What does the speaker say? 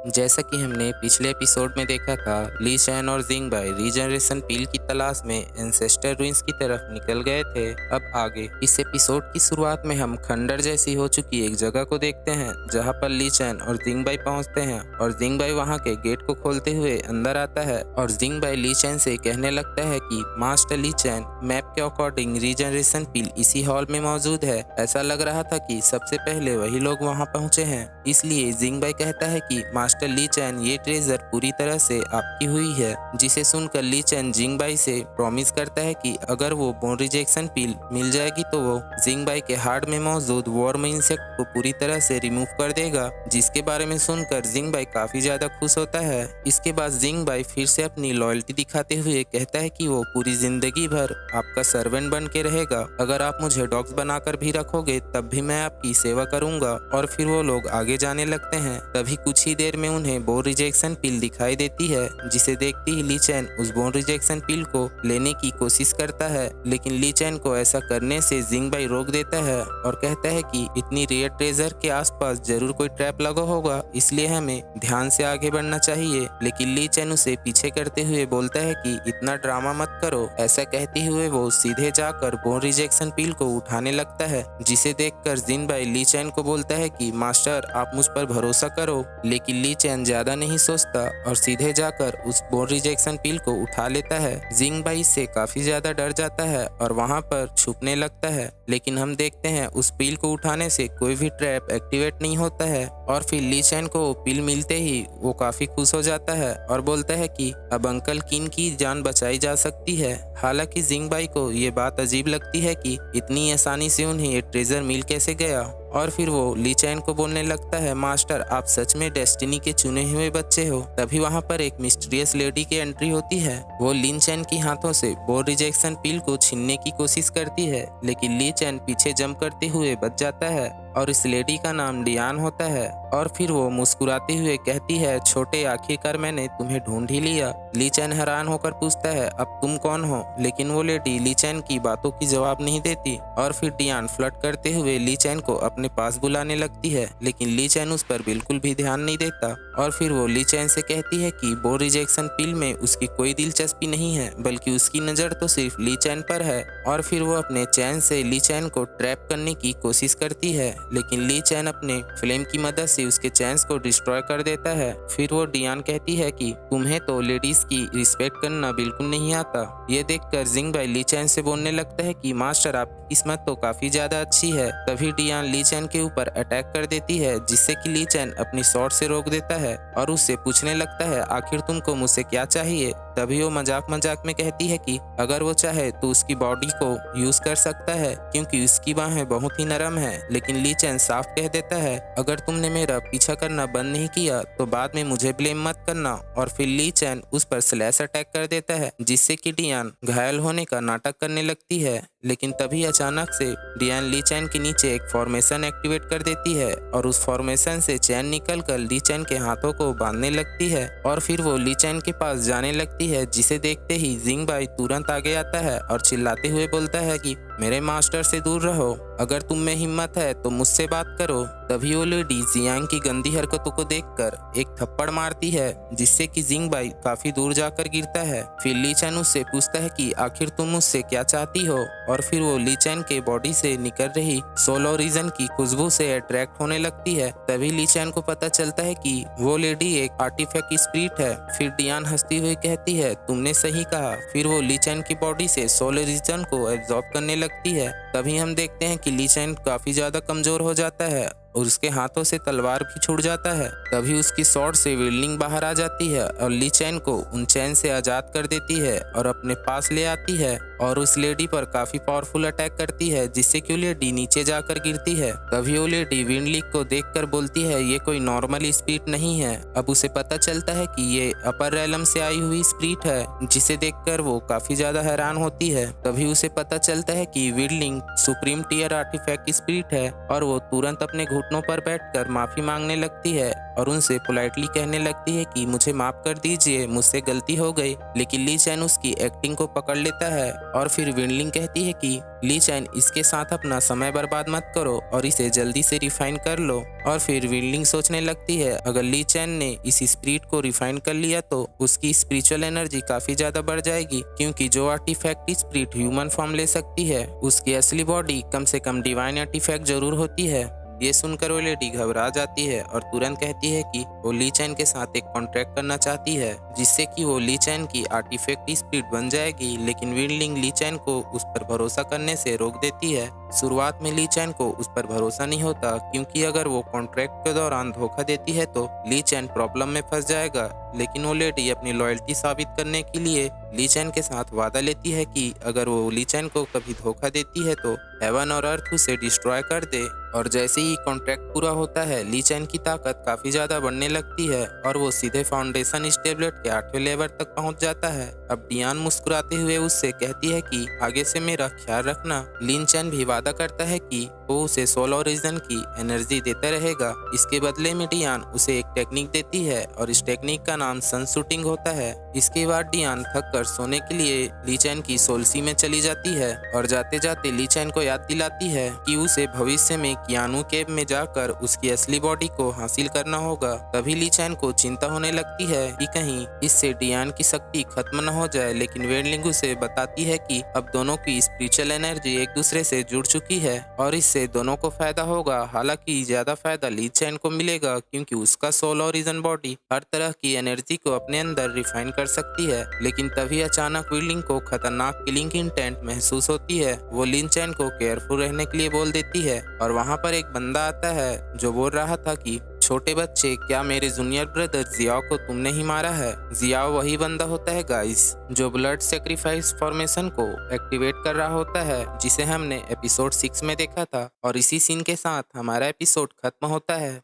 जैसा कि हमने पिछले एपिसोड में देखा था, ली चैन और जिंग बाई रीजनरेशन पील की तलाश में एंसेस्टर रूइंस की तरफ निकल गए थे। अब आगे इस एपिसोड की शुरुआत में हम खंडर जैसी हो चुकी एक जगह को देखते हैं जहां पर ली चैन और जिंग बाई पहुंचते हैं और जिंग बाई वहां के गेट को खोलते हुए अंदर आता है और जिंग बाई ली चैन से कहने लगता है कि मास्टर ली चैन, मैप के अकॉर्डिंग रीजनरेशन पील इसी हॉल में मौजूद है। ऐसा लग रहा था कि सबसे पहले वही लोग वहां पहुंचे हैं। इसलिए जिंग बाई कहता है कि मास्टर ली चैन, ये ट्रेजर पूरी तरह से आपकी हुई है। जिसे सुनकर ली चैन जिंग बाई से प्रॉमिस करता है कि अगर वो बोन रिजेक्शन पील मिल जाएगी तो वो जिंग बाई के हार्ट में मौजूद वॉर्म इंसेक्ट को पूरी तरह से रिमूव कर देगा। जिसके बारे में सुनकर जिंग बाई काफी ज्यादा खुश होता है। इसके बाद जिंग बाई फिर से अपनी लॉयल्टी दिखाते हुए कहता है कि वो पूरी जिंदगी भर आपका सर्वेंट बन के रहेगा। अगर आप मुझे डॉग्स बनाकर भी रखोगे तब भी मैं आपकी सेवा करूंगा। और फिर वो लोग आगे जाने लगते हैं। तभी कुछ ही देर में उन्हें बोन रिजेक्शन पिल दिखाई देती है, जिसे देखती ही ली चैन उस बोन रिजेक्शन पिल को लेने की कोशिश करता है। लेकिन ली चैन को ऐसा करने से जिंग बाई रोक देता है और कहता है कि इतनी रेयर ट्रेजर के आसपास जरूर कोई ट्रैप लगा होगा, इसलिए हमें ध्यान से आगे बढ़ना चाहिए। लेकिन ली चैन उसे पीछे करते हुए बोलता है कि इतना ड्रामा मत करो। ऐसा कहते हुए वो सीधे जाकर बोन रिजेक्शन पिल को उठाने लगता है, जिसे देखकर जिंग बाई ली चैन को बोलता है कि मास्टर, आप मुझ पर भरोसा करो। लेकिन ली चैन ज्यादा नहीं सोचता और सीधे जाकर उस बोन रिजेक्शन पिल को उठा लेता है। जिंग बाई से काफी ज्यादा डर जाता है और वहां पर छुपने लगता है। लेकिन हम देखते हैं उस पिल को उठाने से कोई भी ट्रैप एक्टिवेट नहीं होता है और फिर ली चैन को पिल मिलते ही वो काफी खुश हो जाता है और बोलता है कि अब अंकल किन की जान बचाई जा सकती है। हालांकि जिंग बाई को ये बात अजीब लगती है कि इतनी आसानी से उन्हें ये ट्रेजर मिल कैसे गया। और फिर वो ली चैन को बोलने लगता है, मास्टर, आप सच में डेस्टिनी के चुने हुए बच्चे हो। तभी वहां पर एक मिस्टीरियस लेडी की एंट्री होती है। वो ली चैन की हाथों से बोन रिजेक्शन पिल को छीनने की कोशिश करती है, लेकिन ली चैन पीछे जंप करते हुए बच जाता है और इस लेडी का नाम डियान होता है। और फिर वो मुस्कुराते हुए कहती है, छोटे, आखिरकार मैंने तुम्हें ढूंढ ही लिया। ली चैन हैरान होकर पूछता है, अब तुम कौन हो? लेकिन वो लेडी ली चैन की बातों की जवाब नहीं देती और फिर डियान फ्लर्ट करते हुए ली चैन को अपने पास बुलाने लगती है। लेकिन ली चैन उस पर बिल्कुल भी ध्यान नहीं देता और फिर वो ली चैन से कहती है कि बोन रिजेक्शन पिल में उसकी कोई दिलचस्पी नहीं है, बल्कि उसकी नज़र तो सिर्फ ली चैन पर है। और फिर वो अपने चैन से ली चैन को ट्रैप करने की कोशिश करती है, लेकिन ली चैन अपने फ्लेम की मदद से उसके चैन्स को डिस्ट्रॉय कर देता है। फिर वो डियान कहती है कि तुम्हें तो लेडीज की रिस्पेक्ट करना बिल्कुल नहीं आता। ये देखकर जिंग बाई ली चैन से बोलने लगता है कि मास्टर, आपकी किस्मत तो काफी ज्यादा अच्छी है। तभी डियान ली चैन के ऊपर अटैक कर देती है, जिससे कि ली चैन अपनी शॉट से रोक देता है और उससे पूछने लगता है, आखिर तुमको मुझसे क्या चाहिए? तभी वो मजाक मजाक में कहती है कि अगर वो चाहे तो उसकी बॉडी को यूज कर सकता है, क्योंकि उसकी बाहें बहुत ही नरम है। लेकिन ली चैन साफ कह देता है, अगर तुमने मेरा पीछा करना बंद नहीं किया तो बाद में मुझे ब्लेम मत करना। और फिर ली चैन उस पर स्लैश अटैक कर देता है, जिससे कि डियान घायल होने का नाटक करने लगती है। लेकिन तभी अचानक से डियान ली चैन के नीचे एक फॉर्मेशन एक्टिवेट कर देती है और उस फॉर्मेशन से चैन निकलकर ली चैन के हाथों को बांधने लगती है और फिर वो ली चैन के पास जाने लगती है, जिसे देखते ही जिंग बाई तुरंत आगे आता है और चिल्लाते हुए बोलता है कि मेरे मास्टर से दूर रहो। अगर तुम में हिम्मत है तो मुझसे बात करो। तभी वो लेडी जियांग की गंदी हरकतों को देखकर एक थप्पड़ मारती है, जिससे कि जिंग बाई काफी दूर जाकर गिरता है। फिर ली चैन उससे पूछता है कि आखिर तुम मुझसे क्या चाहती हो? और फिर वो ली चैन के बॉडी से निकल रही सोलो रीजन की खुशबू से अट्रैक्ट होने लगती है। तभी ली चैन को पता चलता है कि वो लेडी एक आर्टिफैक्ट स्पिरिट है। फिर डियान हंसती हुई कहती है, तुमने सही कहा। फिर वो ली चैन की बॉडी से सोलो रीजन को एब्जॉर्ब करने लगती है। तभी हम देखते हैं कि ली चैन काफी ज्यादा कमजोर हो जाता है और उसके हाथों से तलवार भी छूट जाता है। तभी उसकी स्वॉर्ड से विल्डिंग बाहर आ जाती है और ली चैन को उन चैन से आजाद कर देती है और अपने पास ले आती है और उस लेडी पर काफी पावरफुल अटैक करती है, जिससे कि वो लेडी नीचे जाकर गिरती है। तभी वो लेडी विंडलिक को देखकर बोलती है, ये कोई नॉर्मल स्पिरिट नहीं है। अब उसे पता चलता है कि ये अपर रेलम से आई हुई स्पिरिट है, जिसे देखकर वो काफी ज्यादा हैरान होती है। तभी उसे पता चलता है कि विंडलिंग सुप्रीम टीयर आर्टिफैक्ट स्पिरिट है और वो तुरंत अपने घुटनों पर बैठकर माफी मांगने लगती है और उनसे पोलाइटली कहने लगती है कि मुझे माफ कर दीजिए, मुझसे गलती हो गई। लेकिन ली चैन उसकी एक्टिंग को पकड़ लेता है और फिर विंडलिंग कहती है कि ली चैन इसके साथ अपना समय बर्बाद मत करो और इसे जल्दी से रिफाइन कर लो। और फिर विंडलिंग सोचने लगती है अगर ली चैन ने इस स्पिरिट को रिफाइन कर लिया तो उसकी स्पिरिचुअल एनर्जी काफी ज्यादा बढ़ जाएगी, क्योंकि जो आर्टिफैक्ट स्पिरिट ह्यूमन फॉर्म ले सकती है उसकी असली बॉडी कम से कम डिवाइन आर्टिफैक्ट जरूर होती है। ये सुनकर वो लेडी घबरा जाती है और तुरंत कहती है कि वो ली चैन के साथ एक कॉन्ट्रैक्ट करना चाहती है जिससे कि वो ली चैन की आर्टिफैक्ट स्पिरिट बन जाएगी। लेकिन विंडलिंग ली चैन को उस पर भरोसा करने से रोक देती है। शुरुआत में ली चैन को उस पर भरोसा नहीं होता, क्योंकि अगर वो कॉन्ट्रैक्ट के दौरान धोखा देती है तो ली चैन प्रॉब्लम में फंस जाएगा। लेकिन वो लेडी अपनी लॉयल्टी साबित करने के लिए ली चैन के साथ वादा लेती है कि अगर वो ली चैन को कभी धोखा देती है तो हेवन और अर्थ उसे डिस्ट्रॉय कर दे। और जैसे ही कॉन्ट्रैक्ट पूरा होता है ली चैन की ताकत काफी ज्यादा बढ़ने लगती है और वो सीधे फाउंडेशन स्टेबलेट के 8वें लेवल तक पहुंच जाता है। अब डियान मुस्कुराते हुए उससे कहती है कि आगे से मेरा ख्याल रखना। ली चैन भी वादा करता है कि वो उसे सोल ओरिजिन की एनर्जी देता रहेगा। इसके बदले में डियान उसे एक टेक्निक देती है और इस टेक्निक का नाम सन शूटिंग होता है। इसके बाद डियान थक कर सोने के लिए ली चैन की सोलसी में चली जाती है और जाते जाते ली चैन को याद दिलाती है कि उसे भविष्य में कियानू केव में जाकर उसकी असली बॉडी को हासिल करना होगा। तभी ली चैन को चिंता होने लगती है कि कहीं इससे डियान की शक्ति खत्म न हो जाए, लेकिन वेंडलिंग उसे बताती है कि अब दोनों की स्पिरिचुअल एनर्जी एक दूसरे से जुड़ चुकी है और इससे दोनों को फायदा होगा। हालांकि ज्यादा फायदा ली चैन को मिलेगा क्योंकि उसका सोल ओरिजिन बॉडी हर तरह की एनर्जी को अपने अंदर रिफाइन कर सकती है। लेकिन तभी अचानक विंडलिंग को खतरनाक किलिंग इंटेंट महसूस होती है। वो ली चैन को केयरफुल रहने के लिए बोल देती है और वहाँ पर एक बंदा आता है जो बोल रहा था कि छोटे बच्चे, क्या मेरे जूनियर ब्रदर जियाओ को तुमने ही मारा है। जियाओ वही बंदा होता है गाइस जो ब्लड सेक्रीफाइस फॉर्मेशन को एक्टिवेट कर रहा होता है, जिसे हमने एपिसोड 6 में देखा था। और इसी सीन के साथ हमारा एपिसोड खत्म होता है।